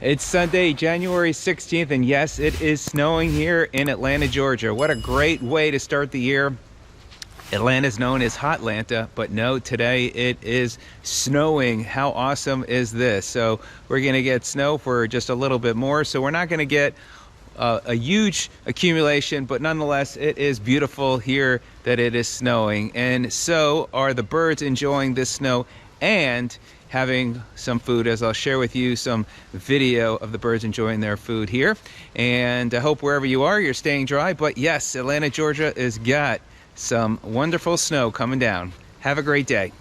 It's Sunday, January 16th, and yes, it is snowing here in Atlanta, Georgia. What a great way to start the year. Atlanta is known as Hotlanta, but no, today it is snowing. How awesome is this? So we're going to get snow for just a little bit more, so we're not going to get a huge accumulation, but nonetheless, it is beautiful here that it is snowing. And so are the birds enjoying this snow and having some food, as I'll share with you some video of the birds enjoying their food here. And I hope wherever you are, you're staying dry. But yes, Atlanta, Georgia has got some wonderful snow coming down. Have a great day.